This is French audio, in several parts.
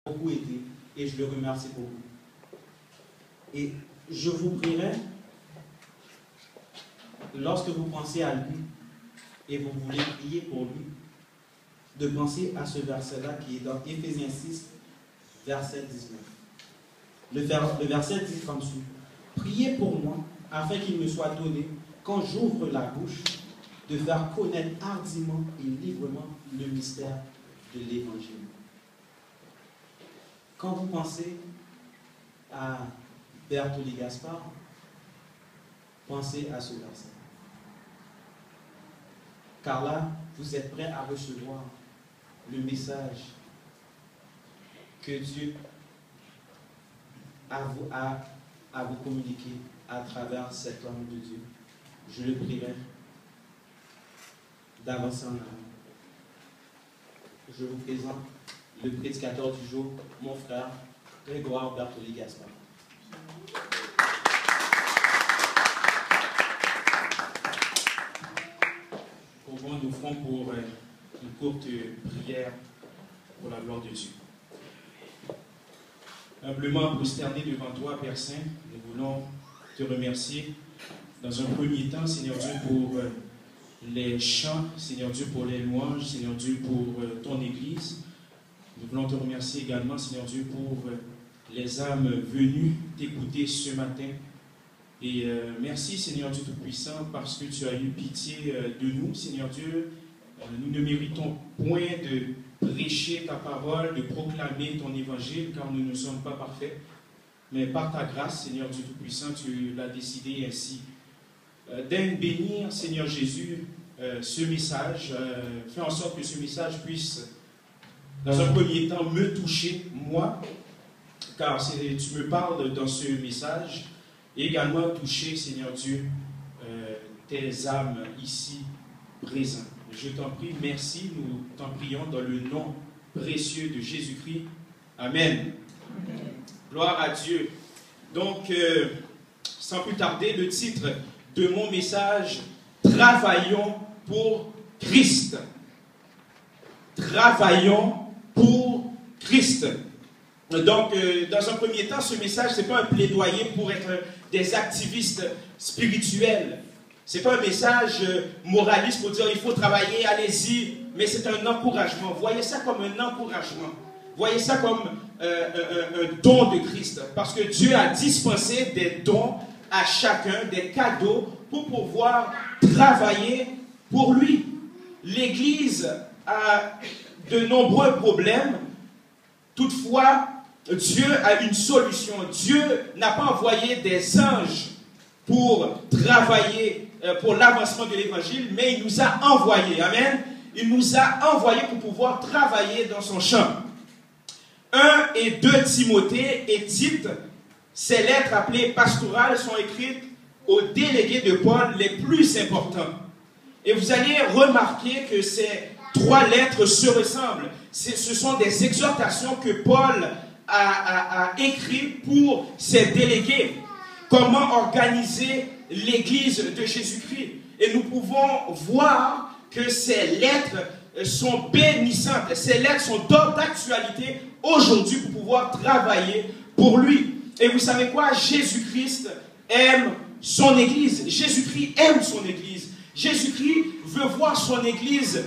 beaucoup aidé et je le remercie beaucoup. Et je vous prierai, lorsque vous pensez à lui et vous voulez prier pour lui, de penser à ce verset-là qui est dans Éphésiens 6, verset 19. Le verset dit comme suit: priez pour moi afin qu'il me soit donné, quand j'ouvre la bouche, de faire connaître hardiment et librement le mystère de l'Évangile. Quand vous pensez à Bertoli Gaspard, pensez à ce verset. Car là, vous êtes prêts à recevoir le message que Dieu a à vous communiquer à travers cet homme de Dieu. Je le prierai d'avancer en avant. Je vous présente le prédicateur du jour, mon frère Grégoire Bertoli Gaspard. Ouvrons nos fronts pour une courte prière pour la gloire de Dieu. Humblement prosterné devant toi, Père Saint, nous voulons te remercier dans un premier temps, Seigneur Dieu, pour les chants, Seigneur Dieu, pour les louanges, Seigneur Dieu, pour ton Église. Nous voulons te remercier également, Seigneur Dieu, pour les âmes venues t'écouter ce matin. Et merci, Seigneur Dieu Tout-Puissant, parce que tu as eu pitié de nous, Seigneur Dieu. Nous ne méritons point de prêcher ta parole, de proclamer ton évangile, car nous ne sommes pas parfaits. Mais par ta grâce, Seigneur Dieu Tout-Puissant, tu l'as décidé ainsi. Bénir, Seigneur Jésus, ce message. Fais en sorte que ce message puisse, dans un premier temps, me toucher, moi, car tu me parles dans ce message, et également toucher, Seigneur Dieu, tes âmes ici présentes. Je t'en prie, merci, nous t'en prions dans le nom précieux de Jésus-Christ. Amen. Amen. Gloire à Dieu. Donc, sans plus tarder, le titre de mon message, Travaillons pour Christ. Travaillons pour Christ. Donc, dans un premier temps, ce message, ce n'est pas un plaidoyer pour être des activistes spirituels. Ce n'est pas un message moraliste pour dire il faut travailler, allez-y, mais c'est un encouragement. Voyez ça comme un encouragement. Voyez ça comme un don de Christ. Parce que Dieu a dispensé des dons à chacun, des cadeaux, pour pouvoir travailler pour lui. L'Église a de nombreux problèmes. Toutefois, Dieu a une solution. Dieu n'a pas envoyé des anges pour travailler pour l'avancement de l'Évangile, mais il nous a envoyés. Amen. Il nous a envoyés pour pouvoir travailler dans son champ. 1 et 2 Timothée et Tite, ces lettres appelées pastorales sont écrites aux délégués de Paul les plus importants. Et vous allez remarquer que ces 3 lettres se ressemblent. Ce sont des exhortations que Paul a écrites pour ses délégués. Comment organiser l'Église de Jésus-Christ. Et nous pouvons voir que ces lettres sont bénissantes. Ces lettres sont d'actualité aujourd'hui pour pouvoir travailler pour lui. Et vous savez quoi? Jésus-Christ aime son Église. Jésus-Christ aime son Église. Jésus-Christ veut voir son Église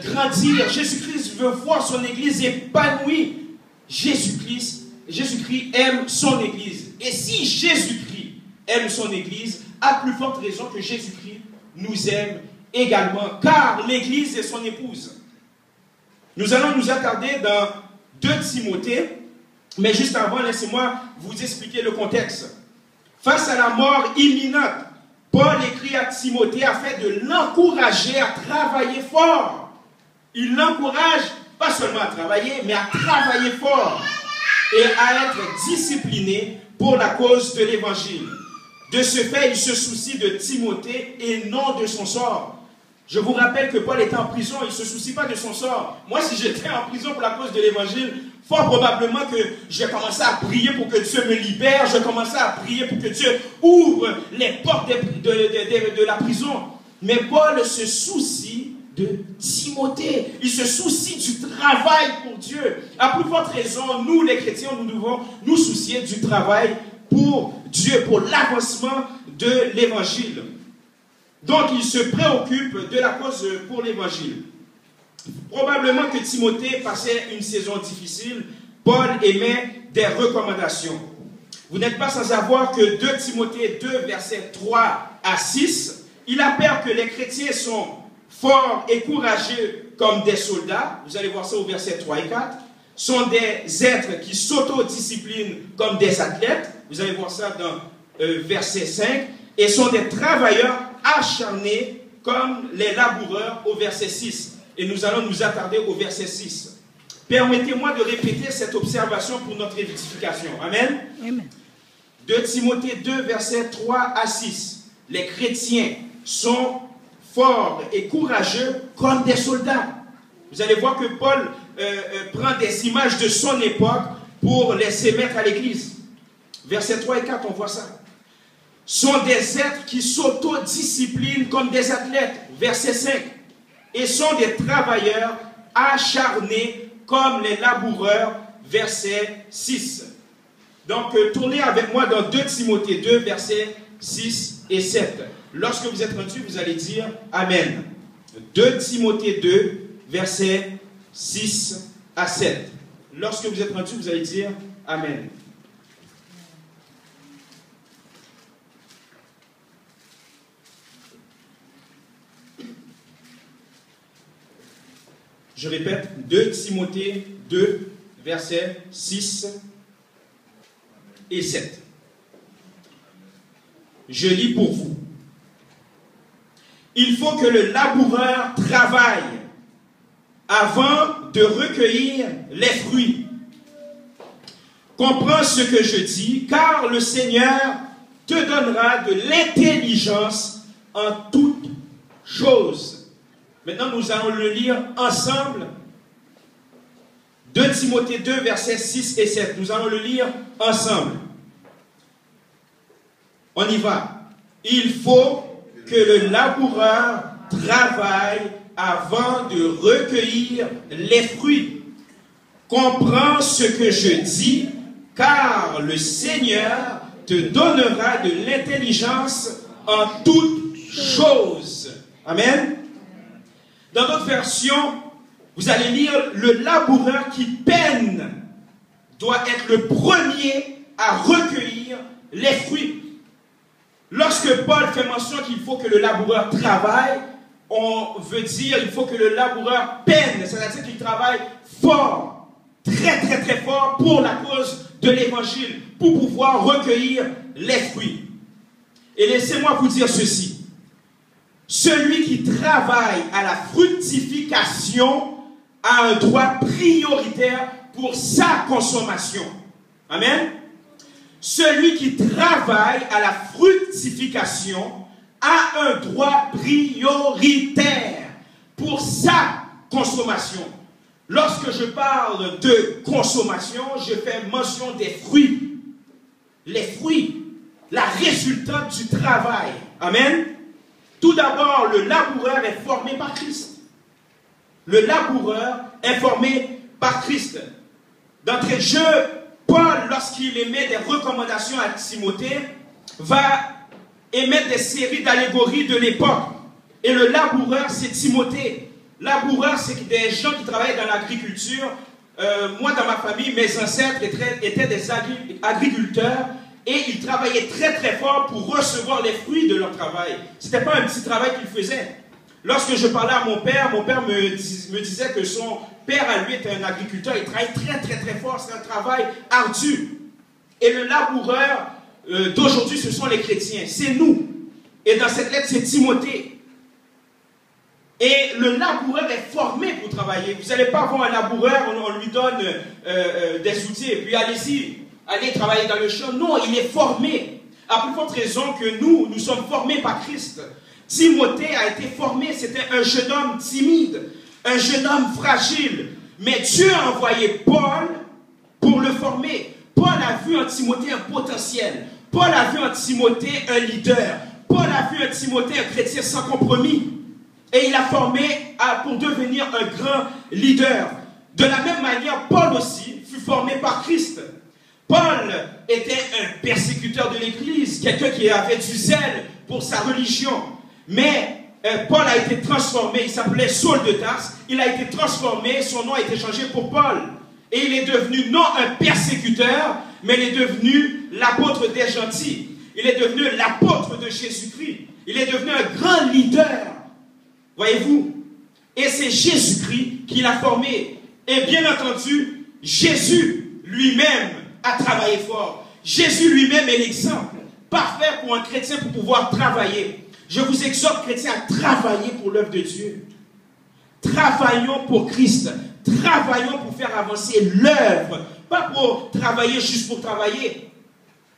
grandir. Jésus-Christ veut voir son Église épanouie. Jésus-Christ aime son Église. Et si Jésus-Christ aime son Église, à plus forte raison que Jésus-Christ nous aime également, car l'Église est son épouse. Nous allons nous attarder dans 2 Timothée, mais juste avant, laissez-moi vous expliquer le contexte. Face à la mort imminente, Paul écrit à Timothée afin de l'encourager à travailler fort. Il l'encourage pas seulement à travailler, mais à travailler fort et à être discipliné pour la cause de l'Évangile. De ce fait, il se soucie de Timothée et non de son sort. Je vous rappelle que Paul était en prison, il ne se soucie pas de son sort. Moi, si j'étais en prison pour la cause de l'Évangile, fort probablement que je vais commencer à prier pour que Dieu me libère, je vais commencer à prier pour que Dieu ouvre les portes de la prison. Mais Paul se soucie de Timothée. Il se soucie du travail pour Dieu. À plus forte raison, nous les chrétiens, nous devons nous soucier du travail pour Dieu, pour l'avancement de l'évangile. Donc, il se préoccupe de la cause pour l'évangile. Probablement que Timothée passait une saison difficile. Paul émet des recommandations. Vous n'êtes pas sans savoir que 2 Timothée 2, versets 3 à 6, il appelle que les chrétiens sont forts et courageux comme des soldats. Vous allez voir ça au verset 3 et 4. Sont des êtres qui s'autodisciplinent comme des athlètes. Vous allez voir ça dans verset 5. Et sont des travailleurs acharnés comme les laboureurs au verset 6. Et nous allons nous attarder au verset 6. Permettez-moi de répéter cette observation pour notre édification. Amen. Amen. 2 Timothée 2, versets 3 à 6. Les chrétiens sont forts et courageux comme des soldats. Vous allez voir que Paul prend des images de son époque pour les émettre à l'église. Versets 3 et 4, on voit ça. Sont des êtres qui s'autodisciplinent comme des athlètes. Verset 5. Et sont des travailleurs acharnés comme les laboureurs. Verset 6. Donc, tournez avec moi dans 2 Timothée 2, versets 6 et 7. Lorsque vous êtes rendu, vous allez dire Amen. 2 Timothée 2, versets 6 à 7. Lorsque vous êtes rendu, vous allez dire Amen. Je répète, 2 Timothée 2, versets 6 et 7. Je lis pour vous. Il faut que le laboureur travaille avant de recueillir les fruits. Comprends ce que je dis, car le Seigneur te donnera de l'intelligence en toutes choses. Maintenant, nous allons le lire ensemble. 2 Timothée 2, versets 6 et 7. Nous allons le lire ensemble. On y va. Il faut que le laboureur travaille avant de recueillir les fruits. Comprends ce que je dis, car le Seigneur te donnera de l'intelligence en toutes choses. Amen. Dans votre version, vous allez lire le laboureur qui peine doit être le premier à recueillir les fruits. Lorsque Paul fait mention qu'il faut que le laboureur travaille, on veut dire qu'il faut que le laboureur peine, c'est-à-dire qu'il travaille fort, très très très fort pour la cause de l'évangile, pour pouvoir recueillir les fruits. Et laissez-moi vous dire ceci. Celui qui travaille à la fructification a un droit prioritaire pour sa consommation. Amen. Celui qui travaille à la fructification a un droit prioritaire pour sa consommation. Lorsque je parle de consommation, je fais mention des fruits. Les fruits, la résultante du travail. Amen. Tout d'abord, le laboureur est formé par Christ. Le laboureur est formé par Christ. D'entrée de jeu, Paul, lorsqu'il émet des recommandations à Timothée, va émettre des séries d'allégories de l'époque. Et le laboureur, c'est Timothée. Laboureur, c'est des gens qui travaillent dans l'agriculture. Moi, dans ma famille, mes ancêtres étaient des agriculteurs. Et ils travaillaient très très fort pour recevoir les fruits de leur travail. Ce n'était pas un petit travail qu'ils faisaient. Lorsque je parlais à mon père me disait que son père à lui était un agriculteur. Il travaille très très très fort. C'est un travail ardu. Et le laboureur d'aujourd'hui, ce sont les chrétiens. C'est nous. Et dans cette lettre, c'est Timothée. Et le laboureur est formé pour travailler. Vous n'allez pas voir un laboureur, on lui donne des outils et puis allez-y. Aller travailler dans le champ. Non, il est formé. À plus forte raison que nous sommes formés par Christ. Timothée a été formé, c'était un jeune homme timide, un jeune homme fragile. Mais Dieu a envoyé Paul pour le former. Paul a vu en Timothée un potentiel. Paul a vu en Timothée un leader. Paul a vu en Timothée un chrétien sans compromis. et il l'a formé pour devenir un grand leader. De la même manière, Paul aussi fut formé par Christ. Paul était un persécuteur de l'Église, quelqu'un qui avait du zèle pour sa religion. Mais Paul a été transformé, il s'appelait Saul de Tarse, il a été transformé, son nom a été changé pour Paul. Et il est devenu non un persécuteur, mais il est devenu l'apôtre des gentils. Il est devenu l'apôtre de Jésus-Christ. Il est devenu un grand leader. Voyez-vous? Et c'est Jésus-Christ qui l'a formé. Et bien entendu, Jésus lui-même a travaillé fort. Jésus lui-même est l'exemple parfait pour un chrétien pour pouvoir travailler. Je vous exhorte, chrétiens, à travailler pour l'œuvre de Dieu. Travaillons pour Christ. Travaillons pour faire avancer l'œuvre. Pas pour travailler juste pour travailler.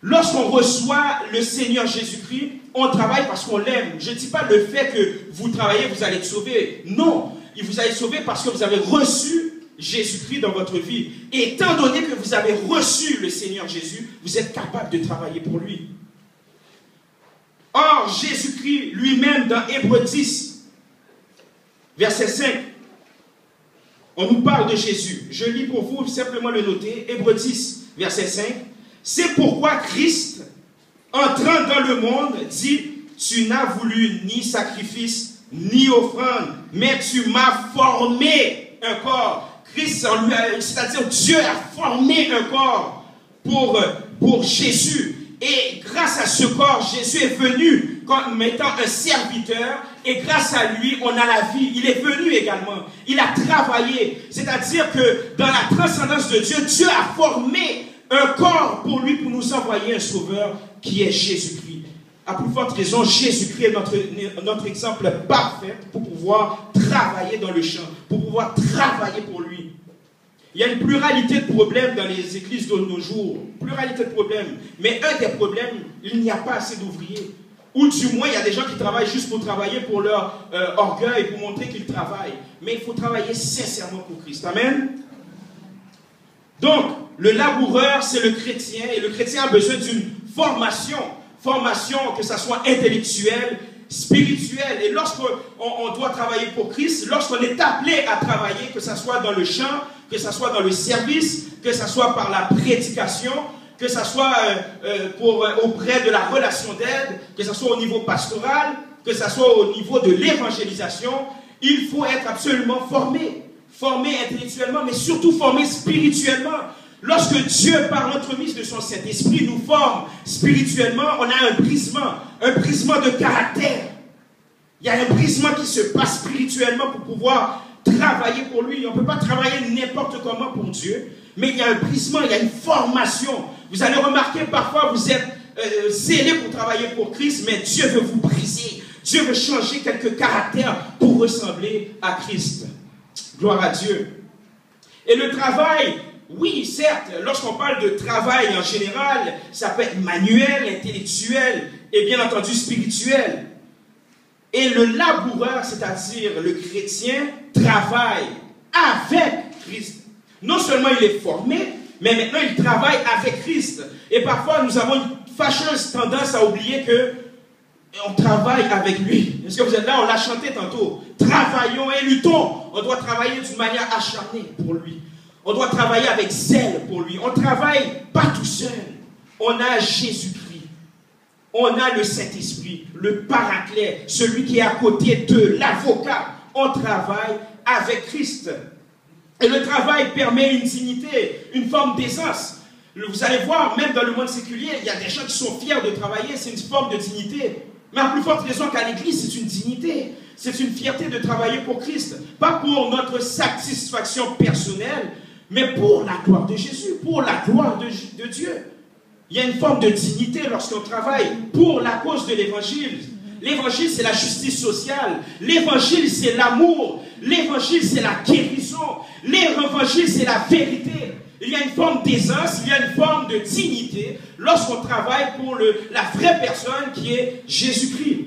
Lorsqu'on reçoit le Seigneur Jésus-Christ, on travaille parce qu'on l'aime. Je ne dis pas le fait que vous travaillez, vous allez être sauvé. Non, vous allez être sauvé parce que vous avez reçu Jésus-Christ dans votre vie. Et étant donné que vous avez reçu le Seigneur Jésus, vous êtes capable de travailler pour lui. Or, Jésus-Christ lui-même dans Hébreux 10, verset 5, on nous parle de Jésus. Je lis pour vous, simplement le noter. Hébreux 10, verset 5. C'est pourquoi Christ, entrant dans le monde, dit, tu n'as voulu ni sacrifice, ni offrande, mais tu m'as formé un corps. Christ, c'est-à-dire Dieu a formé un corps pour Jésus. Et grâce à ce corps, Jésus est venu comme étant un serviteur. Et grâce à lui, on a la vie. Il est venu également. Il a travaillé. C'est-à-dire que dans la transcendance de Dieu, Dieu a formé un corps pour lui, pour nous envoyer un sauveur qui est Jésus-Christ. À plus forte raison, Jésus-Christ est notre exemple parfait pour pouvoir travailler dans le champ, pour pouvoir travailler pour lui. Il y a une pluralité de problèmes dans les églises de nos jours. Pluralité de problèmes. Mais un des problèmes, il n'y a pas assez d'ouvriers. Ou du moins, il y a des gens qui travaillent juste pour travailler pour leur orgueil, pour montrer qu'ils travaillent. Mais il faut travailler sincèrement pour Christ. Amen. Donc, le laboureur, c'est le chrétien. Et le chrétien a besoin d'une formation. Formation, que ce soit intellectuelle, spirituelle. Et lorsqu'on doit travailler pour Christ, lorsqu'on est appelé à travailler, que ce soit dans le chant, que ce soit dans le service, que ce soit par la prédication, que ce soit auprès de la relation d'aide, que ce soit au niveau pastoral, que ce soit au niveau de l'évangélisation, il faut être absolument formé. Formé intellectuellement, mais surtout formé spirituellement. Lorsque Dieu, par l'entremise de son Saint-Esprit, nous forme spirituellement, on a un brisement de caractère. Il y a un brisement qui se passe spirituellement pour pouvoir travailler pour lui. On ne peut pas travailler n'importe comment pour Dieu, mais il y a un brisement, il y a une formation. Vous allez remarquer, parfois, vous êtes zélé pour travailler pour Christ, mais Dieu veut vous briser. Dieu veut changer quelques caractères pour ressembler à Christ. Gloire à Dieu. Et le travail, oui, certes, lorsqu'on parle de travail en général, ça peut être manuel, intellectuel et bien entendu spirituel. Et le laboureur, c'est-à-dire le chrétien, travaille avec Christ. Non seulement il est formé, mais maintenant il travaille avec Christ. Et parfois nous avons une fâcheuse tendance à oublier que on travaille avec lui. Est-ce que vous êtes là? On l'a chanté tantôt. Travaillons et luttons. On doit travailler d'une manière acharnée pour lui. On doit travailler avec zèle pour lui. On ne travaille pas tout seul. On a Jésus-Christ. On a le Saint-Esprit, le Paraclet, celui qui est à côté de l'avocat. On travaille avec Christ. Et le travail permet une dignité, une forme d'aisance. Vous allez voir, même dans le monde séculier, il y a des gens qui sont fiers de travailler. C'est une forme de dignité. Mais à plus forte raison qu'à l'église, c'est une dignité. C'est une fierté de travailler pour Christ. Pas pour notre satisfaction personnelle, mais pour la gloire de Jésus, pour la gloire de Dieu. Il y a une forme de dignité lorsqu'on travaille pour la cause de l'évangile. L'évangile, c'est la justice sociale. L'évangile, c'est l'amour. L'évangile, c'est la guérison. L'évangile, c'est la vérité. Il y a une forme d'aisance, il y a une forme de dignité lorsqu'on travaille pour la vraie personne qui est Jésus-Christ.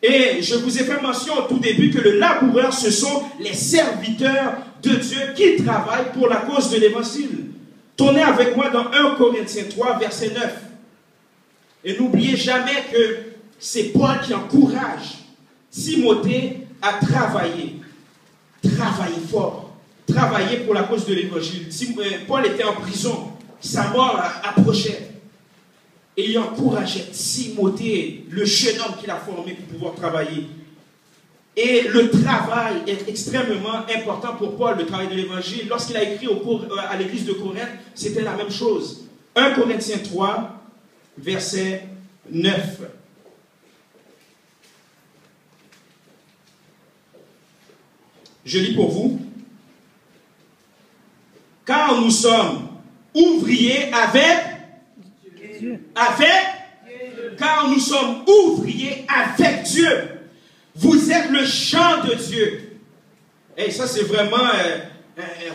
Et je vous ai fait mention au tout début que le laboureur, ce sont les serviteurs de Dieu qui travaillent pour la cause de l'évangile. Tournez avec moi dans 1 Corinthiens 3, verset 9. Et n'oubliez jamais que c'est Paul qui encourage Timothée à travailler. Travailler fort. Travailler pour la cause de l'évangile. Si Paul était en prison, sa mort approchait. Et il encourageait Timothée, le jeune homme qu'il a formé pour pouvoir travailler. Et le travail est extrêmement important pour Paul, le travail de l'évangile. Lorsqu'il a écrit à l'église de Corinthe, c'était la même chose. 1 Corinthiens 3, verset 9. Je lis pour vous. Car nous sommes ouvriers avec Dieu. Car nous sommes ouvriers avec Dieu. Vous êtes le champ de Dieu. Et ça, c'est vraiment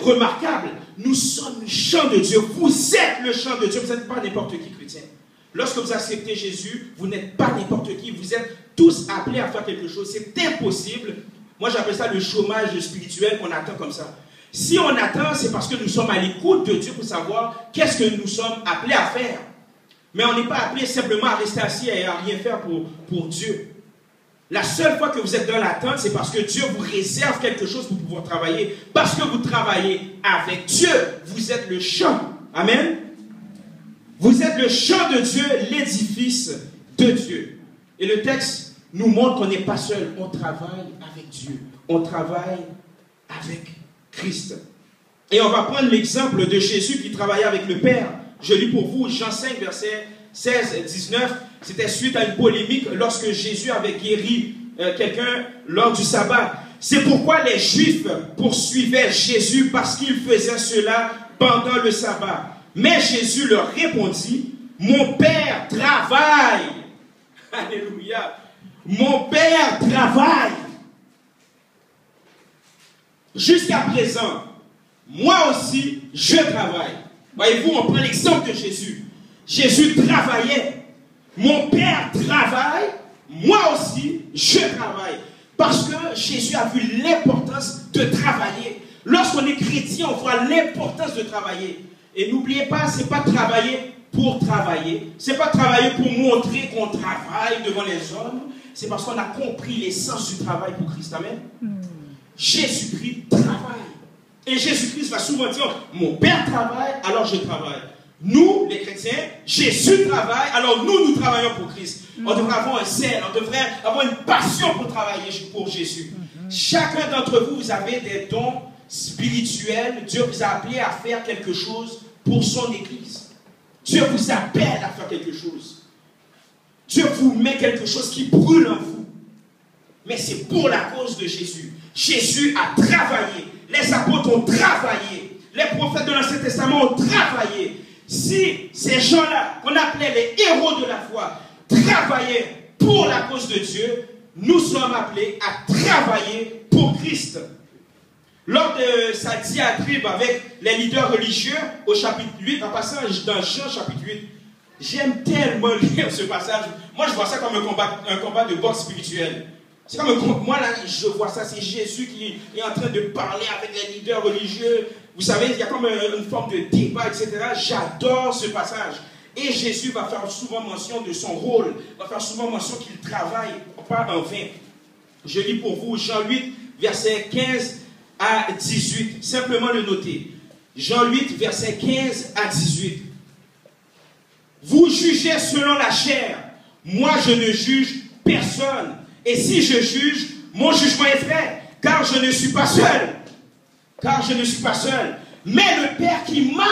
remarquable. Nous sommes le champ de Dieu. Vous êtes le champ de Dieu. Vous n'êtes pas n'importe qui, chrétien. Lorsque vous acceptez Jésus, vous n'êtes pas n'importe qui. Vous êtes tous appelés à faire quelque chose. C'est impossible. Moi, j'appelle ça le chômage spirituel qu'on attend comme ça. Si on attend, c'est parce que nous sommes à l'écoute de Dieu pour savoir qu'est-ce que nous sommes appelés à faire. Mais on n'est pas appelé simplement à rester assis et à rien faire pour Dieu. La seule fois que vous êtes dans l'attente, c'est parce que Dieu vous réserve quelque chose pour pouvoir travailler. Parce que vous travaillez avec Dieu, vous êtes le champ. Amen. Vous êtes le champ de Dieu, l'édifice de Dieu. Et le texte nous montre qu'on n'est pas seul. On travaille avec Dieu. On travaille avec Christ. Et on va prendre l'exemple de Jésus qui travaillait avec le Père. Je lis pour vous Jean 5, verset 16 et 19. C'était suite à une polémique lorsque Jésus avait guéri quelqu'un lors du sabbat. C'est pourquoi les Juifs poursuivaient Jésus parce qu'il faisait cela pendant le sabbat. Mais Jésus leur répondit, « Mon Père travaille. » Alléluia. « Mon Père travaille. » Jusqu'à présent, moi aussi, je travaille. Voyez-vous, on prend l'exemple de Jésus. Jésus travaillait. Mon Père travaille, moi aussi, je travaille. Parce que Jésus a vu l'importance de travailler. Lorsqu'on est chrétien, on voit l'importance de travailler. Et n'oubliez pas, ce n'est pas travailler pour travailler. Ce n'est pas travailler pour montrer qu'on travaille devant les hommes. C'est parce qu'on a compris l'essence du travail pour Christ. Amen. Jésus-Christ travaille. Et Jésus-Christ va souvent dire, mon Père travaille, alors je travaille. Nous, les chrétiens, Jésus travaille, alors nous travaillons pour Christ. On devrait avoir un zèle, on devrait avoir une passion pour travailler pour Jésus. Chacun d'entre vous, vous avez des dons spirituels. Dieu vous a appelé à faire quelque chose pour son Église. Dieu vous appelle à faire quelque chose. Dieu vous met quelque chose qui brûle en vous. Mais c'est pour la cause de Jésus. Jésus a travaillé. Les apôtres ont travaillé. Les prophètes de l'Ancien Testament ont travaillé. Si ces gens-là, qu'on appelait les héros de la foi, travaillaient pour la cause de Dieu, nous sommes appelés à travailler pour Christ. Lors de sa diatribe avec les leaders religieux, au chapitre 8, en passant dans Jean chapitre 8, j'aime tellement lire ce passage. Moi, je vois ça comme un combat de boxe spirituelle. C'est comme moi, là, je vois ça, c'est Jésus qui est en train de parler avec les leaders religieux. Vous savez, il y a comme une forme de débat, etc. J'adore ce passage. Et Jésus va faire souvent mention de son rôle, va faire souvent mention qu'il travaille, pas en vain. Je lis pour vous Jean 8, versets 15 à 18. Simplement le noter. Jean 8, versets 15 à 18. Vous jugez selon la chair. Moi, je ne juge personne. Et si je juge, mon jugement est vrai, car je ne suis pas seul. Car je ne suis pas seul. Mais le Père qui m'a...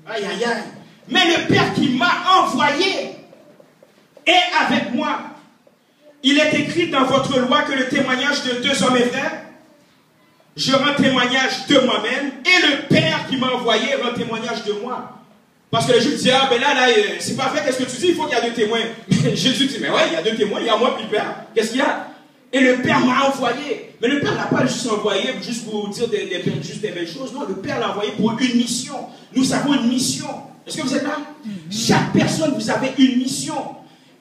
Aïe, aïe, aïe. Mais le Père qui m'a envoyé est avec moi. Il est écrit dans votre loi que le témoignage de deux hommes est vrai. Je rends témoignage de moi-même. Et le Père qui m'a envoyé rend témoignage de moi. Parce que les Juifs disent, ah ben là, c'est pas vrai, qu'est-ce que tu dis? Il faut qu'il y a deux témoins. Mais Jésus dit, mais ouais, il y a deux témoins, il y a moi puis le Père. Qu'est-ce qu'il y a? Et le Père m'a envoyé. Mais le Père n'a pas juste envoyé juste pour dire juste des belles choses. Non, le Père l'a envoyé pour une mission. Nous avons une mission. Est-ce que vous êtes là? Chaque personne, vous avez une mission.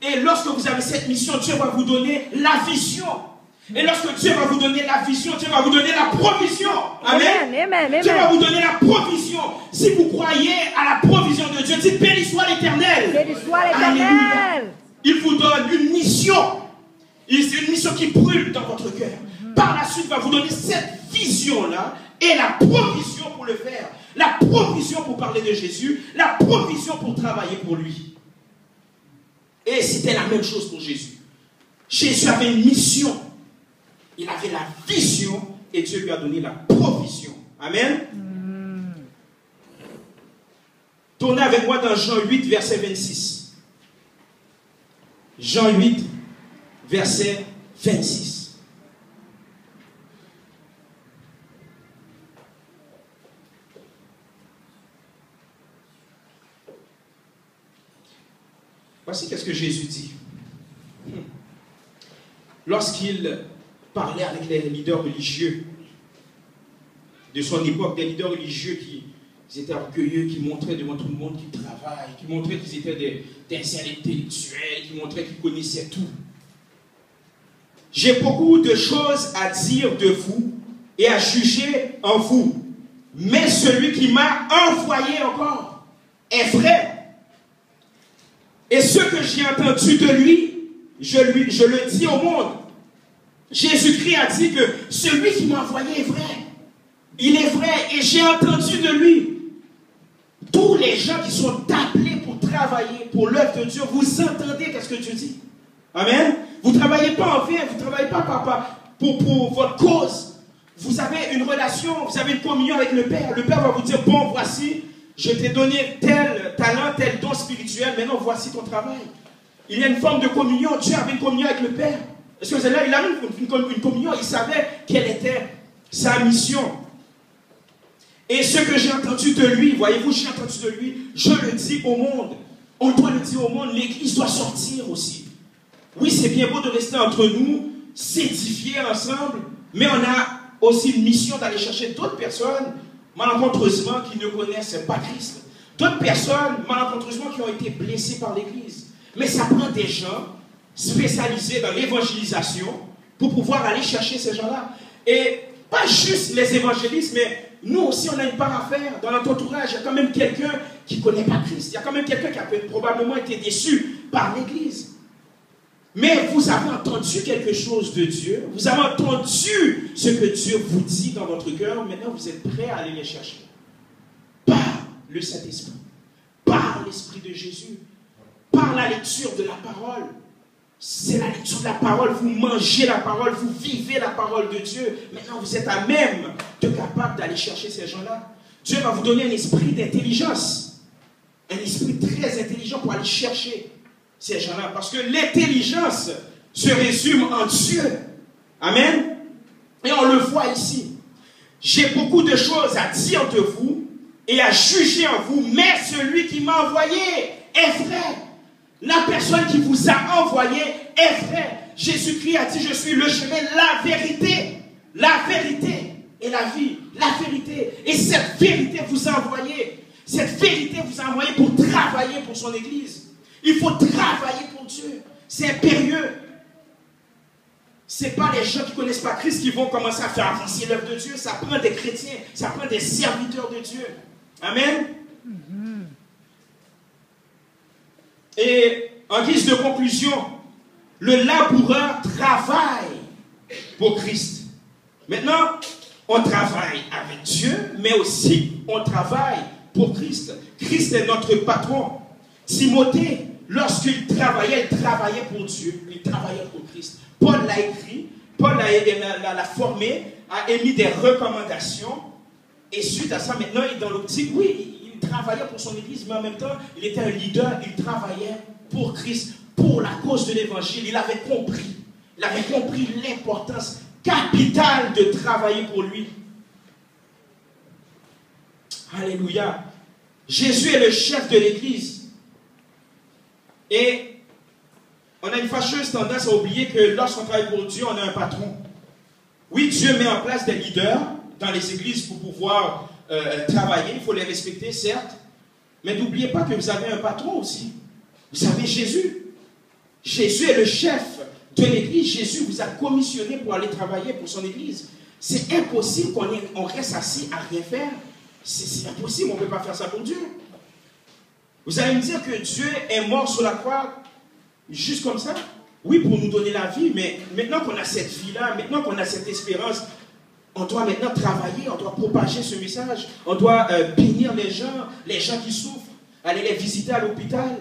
Et lorsque vous avez cette mission, Dieu va vous donner la vision. Et lorsque Dieu va vous donner la vision, Dieu va vous donner la provision. Amen. Amen. Dieu va vous donner la provision. Si vous croyez à la provision de Dieu, dites béni soit l'Éternel. Béni soit l'Éternel. Il vous donne une mission. C'est une mission qui brûle dans votre cœur. Par la suite, il va vous donner cette vision-là et la provision pour le faire. La provision pour parler de Jésus, la provision pour travailler pour lui. Et c'était la même chose pour Jésus. Jésus avait une mission. Il avait la vision et Dieu lui a donné la provision. Amen. Tournez avec moi dans Jean 8, verset 26. Jean 8, verset 26. Voici qu'est-ce que Jésus dit. Lorsqu'il parlait avec les leaders religieux de son époque, des leaders religieux qui étaient orgueilleux, qui montraient devant tout le monde qu'ils travaillent, qui montraient qu'ils étaient des intellectuels, qui montraient qu'ils connaissaient tout. J'ai beaucoup de choses à dire de vous et à juger en vous, mais celui qui m'a envoyé encore est vrai. Et ce que j'ai entendu de lui, je le dis au monde. Jésus-Christ a dit que celui qui m'a envoyé est vrai. Il est vrai et j'ai entendu de lui. Tous les gens qui sont appelés pour travailler pour l'œuvre de Dieu, vous entendez qu'est-ce que Dieu dit. Amen. Vous ne travaillez pas en vain, vous ne travaillez pas pour votre cause. Vous avez une relation, vous avez une communion avec le Père. Le Père va vous dire, bon, voici, je t'ai donné tel talent, tel don spirituel, maintenant voici ton travail. Il y a une forme de communion. Dieu avait une communion avec le Père. Est-ce que c'est là, il avait une communion, il savait quelle était sa mission. Et ce que j'ai entendu de lui, voyez-vous, j'ai entendu de lui, je le dis au monde. On doit le dire au monde, l'Église doit sortir aussi. Oui, c'est bien beau de rester entre nous, s'édifier ensemble, mais on a aussi une mission d'aller chercher d'autres personnes, malencontreusement, qui ne connaissent pas Christ. D'autres personnes, malencontreusement, qui ont été blessées par l'Église. Mais ça prend des gens spécialisés dans l'évangélisation pour pouvoir aller chercher ces gens-là. Et pas juste les évangélistes, mais nous aussi, on a une part à faire. Dans notre entourage, il y a quand même quelqu'un qui ne connaît pas Christ. Il y a quand même quelqu'un qui a probablement été déçu par l'Église. Mais vous avez entendu quelque chose de Dieu. Vous avez entendu ce que Dieu vous dit dans votre cœur. Maintenant, vous êtes prêts à aller les chercher. Par le Saint-Esprit. Par l'Esprit de Jésus. Par la lecture de la parole. C'est la lecture de la parole. Vous mangez la parole. Vous vivez la parole de Dieu. Maintenant, vous êtes à même de capable d'aller chercher ces gens-là. Dieu va vous donner un esprit d'intelligence. Un esprit très intelligent pour aller chercher ces gens-là. Parce que l'intelligence se résume en Dieu. Amen. Et on le voit ici. J'ai beaucoup de choses à dire de vous et à juger en vous, mais celui qui m'a envoyé est vrai. La personne qui vous a envoyé est vrai. Jésus-Christ a dit, je suis le chemin, la vérité et la vie. La vérité. Et cette vérité vous a envoyé. Cette vérité vous a envoyé pour travailler pour son Église. Il faut travailler pour Dieu. C'est impérieux. Ce n'est pas les gens qui ne connaissent pas Christ qui vont commencer à faire avancer l'œuvre de Dieu. Ça prend des chrétiens. Ça prend des serviteurs de Dieu. Amen. Et en guise de conclusion, le laboureur travaille pour Christ. Maintenant, on travaille avec Dieu, mais aussi on travaille pour Christ. Christ est notre patron. Timothée, lorsqu'il travaillait pour Dieu, il travaillait pour Christ. Paul l'a écrit, Paul l'a formé, a émis des recommandations, et suite à ça, maintenant, il est dans l'optique, oui, il travaillait pour son Église, mais en même temps, il était un leader, il travaillait pour Christ, pour la cause de l'Évangile. Il avait compris l'importance capitale de travailler pour lui. Alléluia. Jésus est le chef de l'Église. Et on a une fâcheuse tendance à oublier que lorsqu'on travaille pour Dieu, on a un patron. Oui, Dieu met en place des leaders dans les églises pour pouvoir travailler. Il faut les respecter, certes. Mais n'oubliez pas que vous avez un patron aussi. Vous avez Jésus. Jésus est le chef de l'église. Jésus vous a commissionné pour aller travailler pour son église. C'est impossible qu'on reste assis à rien faire. C'est impossible, on ne peut pas faire ça pour Dieu. Vous allez me dire que Dieu est mort sur la croix juste comme ça? Oui, pour nous donner la vie, mais maintenant qu'on a cette vie-là, maintenant qu'on a cette espérance, on doit maintenant travailler, on doit propager ce message, on doit bénir les gens qui souffrent, aller les visiter à l'hôpital.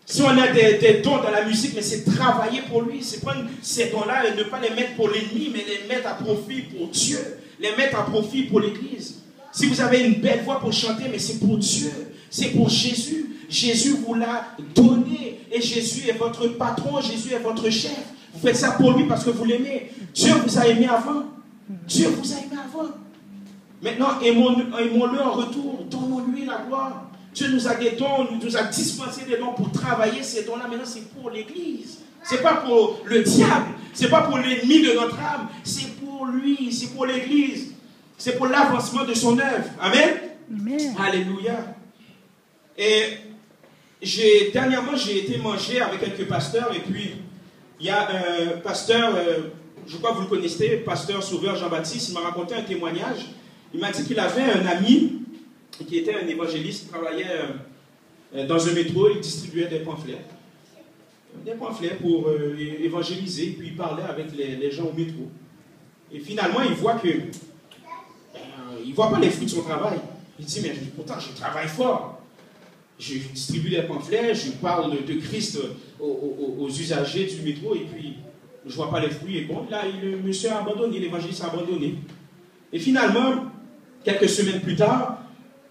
Si on a des dons dans la musique, mais c'est travailler pour lui, c'est prendre ces dons-là et ne pas les mettre pour l'ennemi, mais les mettre à profit pour Dieu, les mettre à profit pour l'Église. Si vous avez une belle voix pour chanter, mais c'est pour Dieu, c'est pour Jésus. Jésus vous l'a donné et Jésus est votre patron, Jésus est votre chef. Vous faites ça pour lui parce que vous l'aimez. Dieu vous a aimé avant. Dieu vous a aimé avant. Maintenant, aimons-le en retour, donnons-lui la gloire. Dieu nous a des dons, nous a dispensé des dons pour travailler ces dons-là. Maintenant, c'est pour l'Église. Ce n'est pas pour le diable, ce n'est pas pour l'ennemi de notre âme, c'est pour lui, c'est pour l'Église. C'est pour l'avancement de son œuvre. Amen. Amen. Alléluia. Et dernièrement, j'ai été manger avec quelques pasteurs et puis il y a un pasteur, je crois que vous le connaissez, pasteur Sauveur Jean-Baptiste, il m'a raconté un témoignage. Il m'a dit qu'il avait un ami qui était un évangéliste, qui travaillait dans un métro, il distribuait des pamphlets. Des pamphlets pour évangéliser, puis il parlait avec les gens au métro. Et finalement, il voit que il ne voit pas les fruits de son travail. Il dit, mais pourtant, je travaille fort. Je distribue des pamphlets, je parle de Christ aux usagers du métro, et puis je ne vois pas les fruits. Et bon, là, le monsieur a abandonné, l'évangéliste a abandonné. Et finalement, quelques semaines plus tard,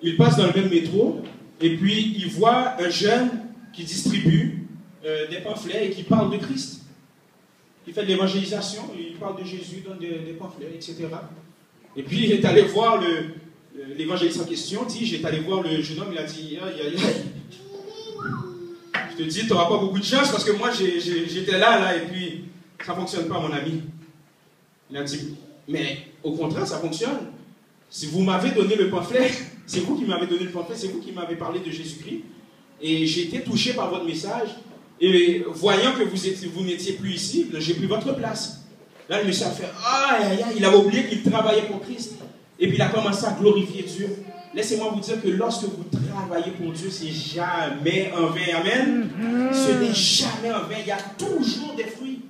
il passe dans le même métro, et puis il voit un jeune qui distribue des pamphlets et qui parle de Christ. Il fait de l'évangélisation, il parle de Jésus, donne des pamphlets, etc. Et puis il est allé voir l'évangéliste en question, j'étais allé voir le jeune homme, il a dit, aïe, aïe, aïe. Je te dis, tu n'auras pas beaucoup de chance parce que moi j'étais là, et puis ça ne fonctionne pas, mon ami. Il a dit, mais au contraire, ça fonctionne. Si vous m'avez donné le pamphlet, c'est vous qui m'avez donné le pamphlet, c'est vous qui m'avez parlé de Jésus-Christ. Et j'ai été touché par votre message. Et voyant que vous n'étiez plus ici, j'ai pris votre place. Là, le monsieur a fait, aïe, il a oublié qu'il travaillait pour Christ. Et puis il a commencé à glorifier Dieu. Laissez-moi vous dire que lorsque vous travaillez pour Dieu, c'est jamais en vain. Amen. Ce n'est jamais en vain. Il y a toujours des fruits.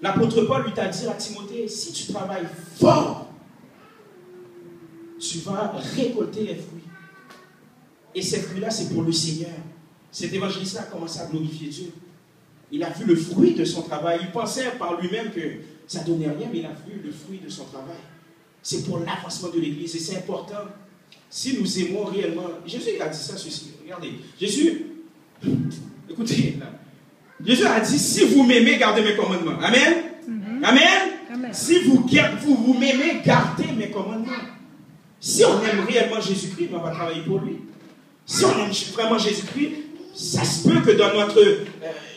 L'apôtre Paul lui t'a dit à Timothée, si tu travailles fort, tu vas récolter les fruits. Et ces fruits-là, c'est pour le Seigneur. Cet évangéliste a commencé à glorifier Dieu. Il a vu le fruit de son travail. Il pensait par lui-même que ça ne donnait rien, mais il a vu le fruit de son travail. C'est pour l'avancement de l'Église. Et c'est important. Si nous aimons réellement... Jésus il a dit ça, ceci. Regardez. Jésus... Écoutez, là. Jésus a dit, si vous m'aimez, gardez mes commandements. Amen. Amen. Amen. Si vous m'aimez, gardez mes commandements. Si on aime réellement Jésus-Christ, on va travailler pour lui. Si on aime vraiment Jésus-Christ, ça se peut que dans notre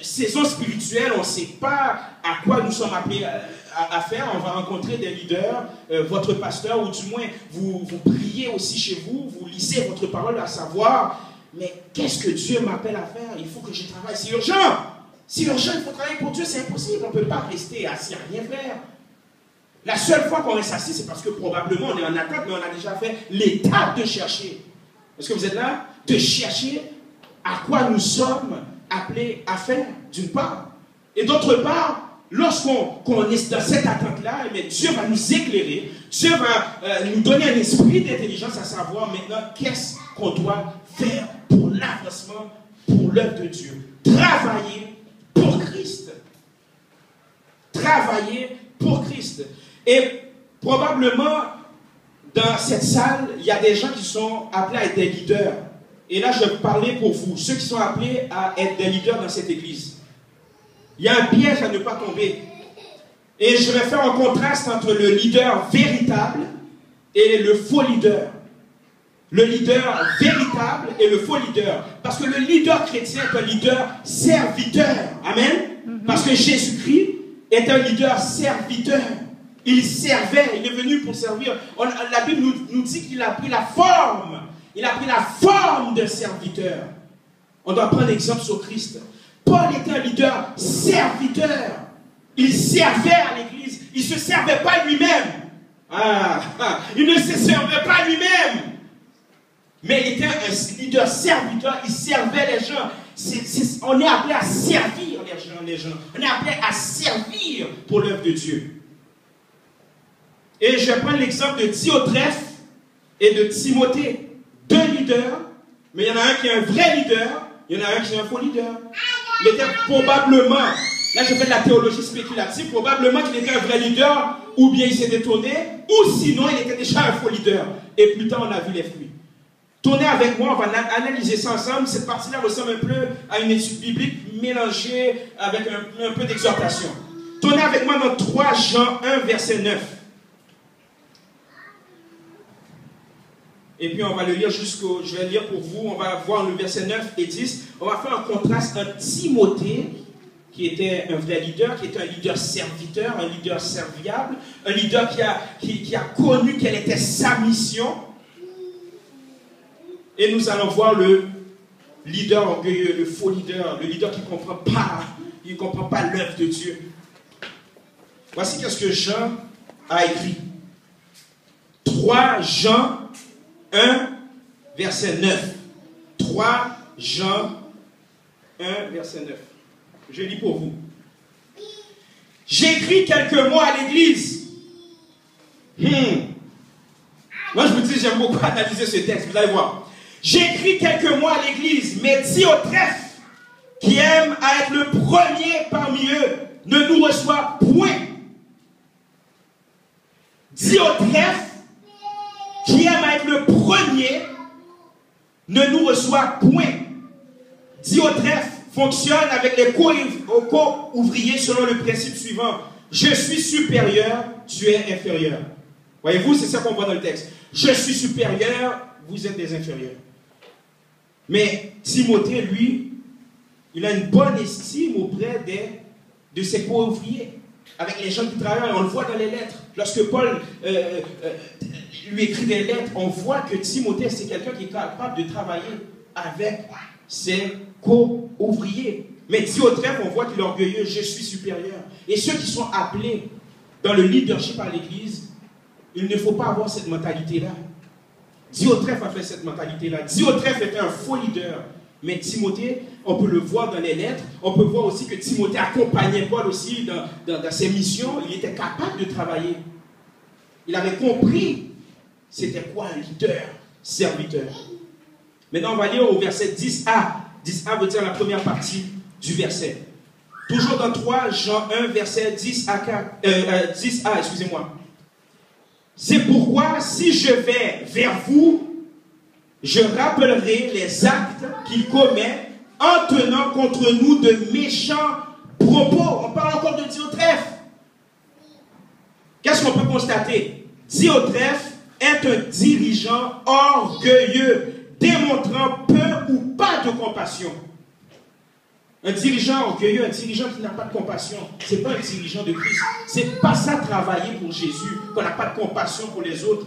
saison spirituelle, on ne sait pas à quoi nous sommes appelés à faire. On va rencontrer des leaders, votre pasteur, ou du moins, vous priez aussi chez vous, vous lisez votre parole à savoir, mais qu'est-ce que Dieu m'appelle à faire? Il faut que je travaille, c'est urgent. C'est urgent, il faut travailler pour Dieu, c'est impossible. On ne peut pas rester assis à rien faire. La seule fois qu'on reste assis, c'est parce que probablement on est en attente, mais on a déjà fait l'étape de chercher. Est-ce que vous êtes là? De chercher à quoi nous sommes appelés à faire, d'une part. Et d'autre part, lorsqu'on est dans cette attente-là, Dieu va nous éclairer, Dieu va nous donner un esprit d'intelligence à savoir maintenant qu'est-ce qu'on doit faire pour l'avancement, pour l'œuvre de Dieu. Travailler pour Christ. Travailler pour Christ. Et probablement, dans cette salle, il y a des gens qui sont appelés à être des leaders. Et là, je vais parler pour vous, ceux qui sont appelés à être des leaders dans cette église. Il y a un piège à ne pas tomber. Et je vais faire un contraste entre le leader véritable et le faux leader. Le leader véritable et le faux leader. Parce que le leader chrétien est un leader serviteur. Amen. Parce que Jésus-Christ est un leader serviteur. Il servait, il est venu pour servir. La Bible nous dit qu'il a pris la forme. Il a pris la forme d'un serviteur. On doit prendre l'exemple sur Christ. Paul était un leader serviteur. Il servait à l'église. Il ne se servait pas lui-même. Il ne se servait pas lui-même. Mais il était un leader serviteur. Il servait les gens. on est appelé à servir les gens. On est appelé à servir pour l'œuvre de Dieu. Et je vais prendre l'exemple de Diotrephe et de Timothée. Deux leaders, mais il y en a un qui est un vrai leader, il y en a un qui est un faux leader. Il était probablement, là je fais de la théologie spéculative, probablement qu'il était un vrai leader, ou bien il s'est détourné, ou sinon il était déjà un faux leader. Et plus tard on a vu les fruits. Tournez avec moi, on va analyser ça ensemble. Cette partie-là ressemble un peu à une étude biblique mélangée avec un peu d'exhortation. Tournez avec moi dans 3 Jean 1, verset 9. Et puis on va le lire jusqu'au... Je vais le lire pour vous, on va voir le verset 9 et 10. On va faire un contraste entre Timothée, qui était un vrai leader, qui était un leader serviteur, un leader serviable, un leader qui a connu quelle était sa mission. Et nous allons voir le leader orgueilleux, le faux leader, le leader qui ne comprend pas l'œuvre de Dieu. Voici ce que Jean a écrit. 3 Jean 1, verset 9. 3 Jean 1, verset 9. Je lis pour vous. J'écris quelques mots à l'église. Moi, je vous dis, j'aime beaucoup analyser ce texte. Vous allez voir. J'écris quelques mots à l'église, mais Diotrephe, qui aime à être le premier parmi eux, ne nous reçoit point. Diotrephe, qui aime à être le premier, ne nous reçoit point. Diotrephe fonctionne avec les co-ouvriers selon le principe suivant. Je suis supérieur, tu es inférieur. Voyez-vous, c'est ça qu'on voit dans le texte. Je suis supérieur, vous êtes des inférieurs. Mais Timothée, lui, il a une bonne estime auprès de ses co-ouvriers. Avec les gens qui travaillent, on le voit dans les lettres. Lorsque Paul lui écrit des lettres, on voit que Timothée, c'est quelqu'un qui est capable de travailler avec ses co-ouvriers. Mais Diotrephe, on voit qu'il est orgueilleux, je suis supérieur. Et ceux qui sont appelés dans le leadership à l'église, il ne faut pas avoir cette mentalité-là. Diotrephe a fait cette mentalité-là. Diotrephe était un faux leader. Mais Timothée, on peut le voir dans les lettres. On peut voir aussi que Timothée accompagnait Paul aussi dans ses missions. Il était capable de travailler. Il avait compris c'était quoi un leader, serviteur. Maintenant, on va lire au verset 10a. 10a veut dire la première partie du verset. Toujours dans 3 Jean 1, verset 10a, excusez-moi. C'est pourquoi, si je vais vers vous, je rappellerai les actes qu'il commet en tenant contre nous de méchants propos. On parle encore de Diotrephe. Qu'est-ce qu'on peut constater? Diotrephe est un dirigeant orgueilleux, démontrant peu ou pas de compassion. Un dirigeant orgueilleux, un dirigeant qui n'a pas de compassion, ce n'est pas un dirigeant de Christ. Ce n'est pas ça travailler pour Jésus, qu'on n'a pas de compassion pour les autres.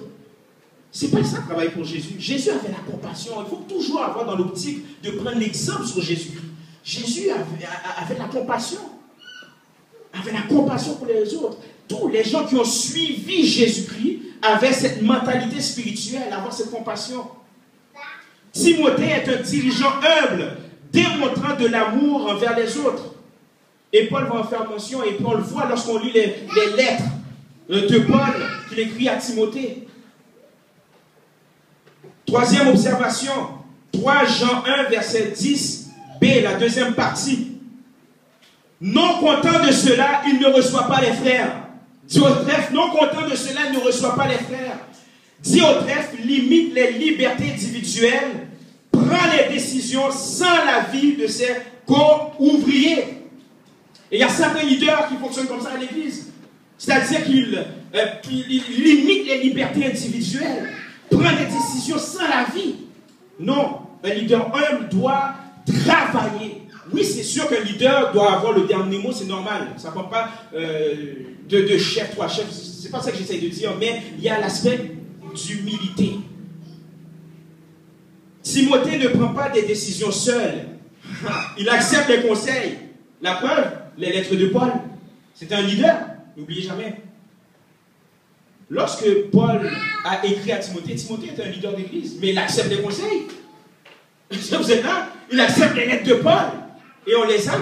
Ce n'est pas ça travailler pour Jésus. Jésus avait la compassion. Il faut toujours avoir dans l'optique de prendre l'exemple sur Jésus. Jésus avait la compassion. Avait la compassion pour les autres. Tous les gens qui ont suivi Jésus-Christ avaient cette mentalité spirituelle, avoir cette compassion. Timothée est un dirigeant humble, démontrant de l'amour envers les autres. Et Paul va en faire mention, et puis on le voit lorsqu'on lit les lettres de Paul qu'il écrit à Timothée. Troisième observation, 3 Jean 1, verset 10b, la deuxième partie. Non content de cela, il ne reçoit pas les frères. Diotrephe, non content de cela, il ne reçoit pas les frères. Diotrephe limite les libertés individuelles, prend les décisions sans l'avis de ses co-ouvriers. Et il y a certains leaders qui fonctionnent comme ça à l'église. C'est-à-dire qu'ils limitent les libertés individuelles, prend des décisions sans l'avis. Non, un leader humble doit travailler. Oui, c'est sûr qu'un leader doit avoir le dernier mot, c'est normal. Ça ne prend pas de chef, 3 chefs. C'est pas ça que j'essaie de dire, mais il y a l'aspect d'humilité. Timothée ne prend pas des décisions seul. Il accepte les conseils. La preuve, les lettres de Paul. C'est un leader, n'oubliez jamais. Lorsque Paul a écrit à Timothée, Timothée est un leader d'église, mais il accepte les conseils. Vous êtes là? Il accepte les lettres de Paul et on les a.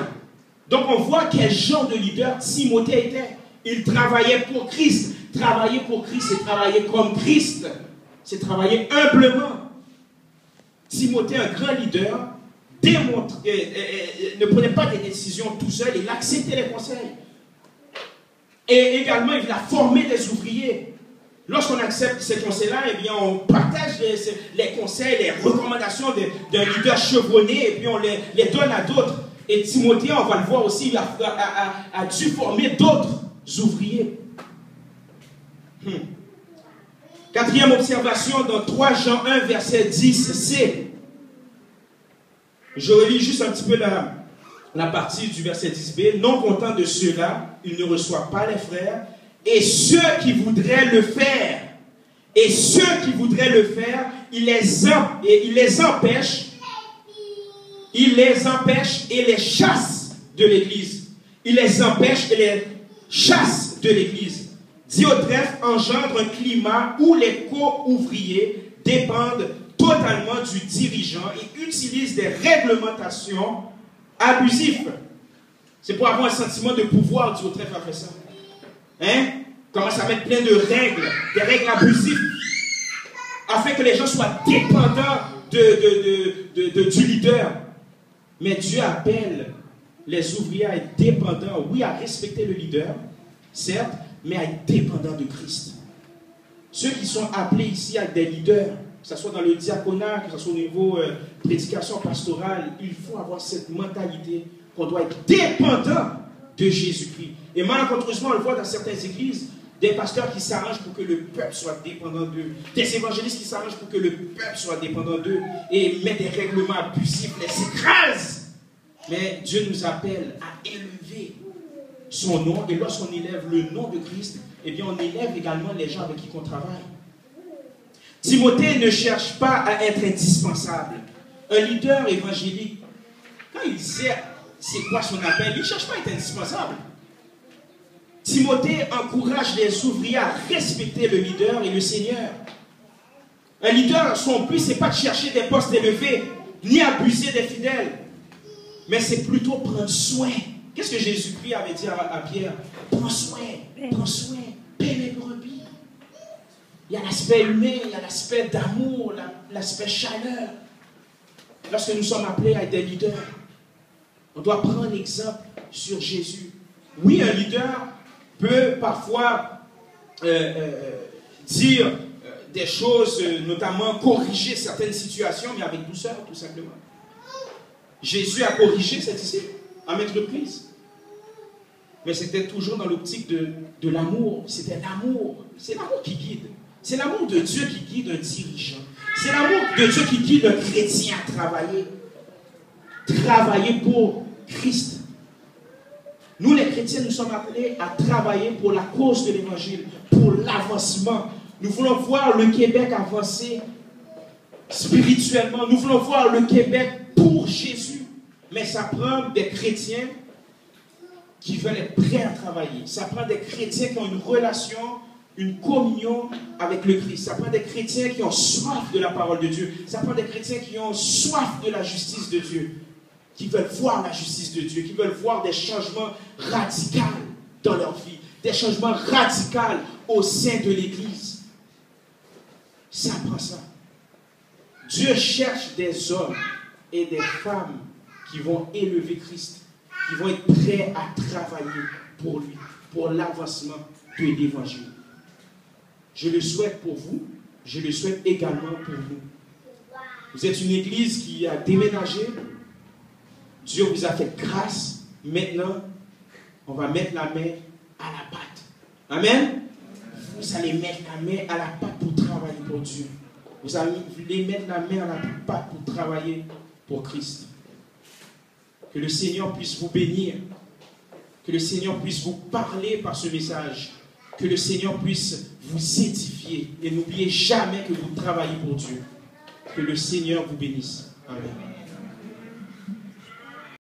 Donc on voit quel genre de leader Timothée était. Il travaillait pour Christ. Travailler pour Christ, c'est travailler comme Christ. C'est travailler humblement. Timothée, un grand leader, ne prenait pas des décisions tout seul, il acceptait les conseils. Et également, il a formé des ouvriers. Lorsqu'on accepte ces conseils-là, eh bien, on partage les conseils, les recommandations d'un leader chevronné, et puis on les donne à d'autres. Et Timothée, on va le voir aussi, il a dû former d'autres ouvriers. Quatrième observation dans 3 Jean 1, verset 10c. Je relis juste un petit peu la partie du verset 10b. Non content de cela, il ne reçoit pas les frères, et ceux qui voudraient le faire, il les empêche et les chasse de l'Église. Il les empêche et les chasse de l'Église. Diotrephe engendre un climat où les co-ouvriers dépendent totalement du dirigeant et utilisent des réglementations abusives. C'est pour avoir un sentiment de pouvoir, Diotrephe a fait ça. Hein? Commence à mettre plein de règles, des règles abusives, afin que les gens soient dépendants du leader. Mais Dieu appelle les ouvriers à être dépendants, oui, à respecter le leader, certes, mais à être dépendants de Christ. Ceux qui sont appelés ici à être des leaders, que ce soit dans le diaconat, que ce soit au niveau prédication pastorale, il faut avoir cette mentalité qu'on doit être dépendant de Jésus-Christ. Et malencontreusement, on le voit dans certaines églises, des pasteurs qui s'arrangent pour que le peuple soit dépendant d'eux, des évangélistes qui s'arrangent pour que le peuple soit dépendant d'eux, et mettent des règlements abusifs, les écrasent. Mais Dieu nous appelle à élever son nom, et lorsqu'on élève le nom de Christ, eh bien on élève également les gens avec qui on travaille. Timothée ne cherche pas à être indispensable. Un leader évangélique, quand il sait c'est quoi son appel, il ne cherche pas à être indispensable. Timothée encourage les ouvriers à respecter le leader et le Seigneur. Un leader, son but, ce n'est pas de chercher des postes élevés, ni abuser des fidèles, mais c'est plutôt prendre soin. Qu'est-ce que Jésus-Christ avait dit à Pierre? Prends soin, paie les brebis. Il y a l'aspect humain, il y a l'aspect d'amour, l'aspect chaleur. Lorsque nous sommes appelés à être des leaders, on doit prendre l'exemple sur Jésus. Oui, un leader peut parfois dire des choses, notamment corriger certaines situations, mais avec douceur, tout simplement. Jésus a corrigé ses disciples à maintes reprises. Mais c'était toujours dans l'optique de l'amour. C'était l'amour. C'est l'amour qui guide. C'est l'amour de Dieu qui guide un dirigeant. C'est l'amour de Dieu qui guide un chrétien à travailler. Travailler pour Christ. Nous, les chrétiens, nous sommes appelés à travailler pour la cause de l'évangile, pour l'avancement. Nous voulons voir le Québec avancer spirituellement. Nous voulons voir le Québec pour Jésus. Mais ça prend des chrétiens qui veulent être prêts à travailler. Ça prend des chrétiens qui ont une relation, une communion avec le Christ. Ça prend des chrétiens qui ont soif de la parole de Dieu. Ça prend des chrétiens qui ont soif de la justice de Dieu. Qui veulent voir la justice de Dieu. Qui veulent voir des changements radicaux dans leur vie. Des changements radicaux au sein de l'Église. Ça prend ça. Dieu cherche des hommes et des femmes qui vont élever Christ, qui vont être prêts à travailler pour lui, pour l'avancement de l'Évangile. Je le souhaite pour vous, je le souhaite également pour vous. Vous êtes une église qui a déménagé, Dieu vous a fait grâce, maintenant, on va mettre la main à la pâte. Amen? Vous allez mettre la main à la pâte pour travailler pour Dieu. Vous allez mettre la main à la pâte pour travailler pour Christ. Que le Seigneur puisse vous bénir. Que le Seigneur puisse vous parler par ce message. Que le Seigneur puisse vous édifier. Et n'oubliez jamais que vous travaillez pour Dieu. Que le Seigneur vous bénisse. Amen.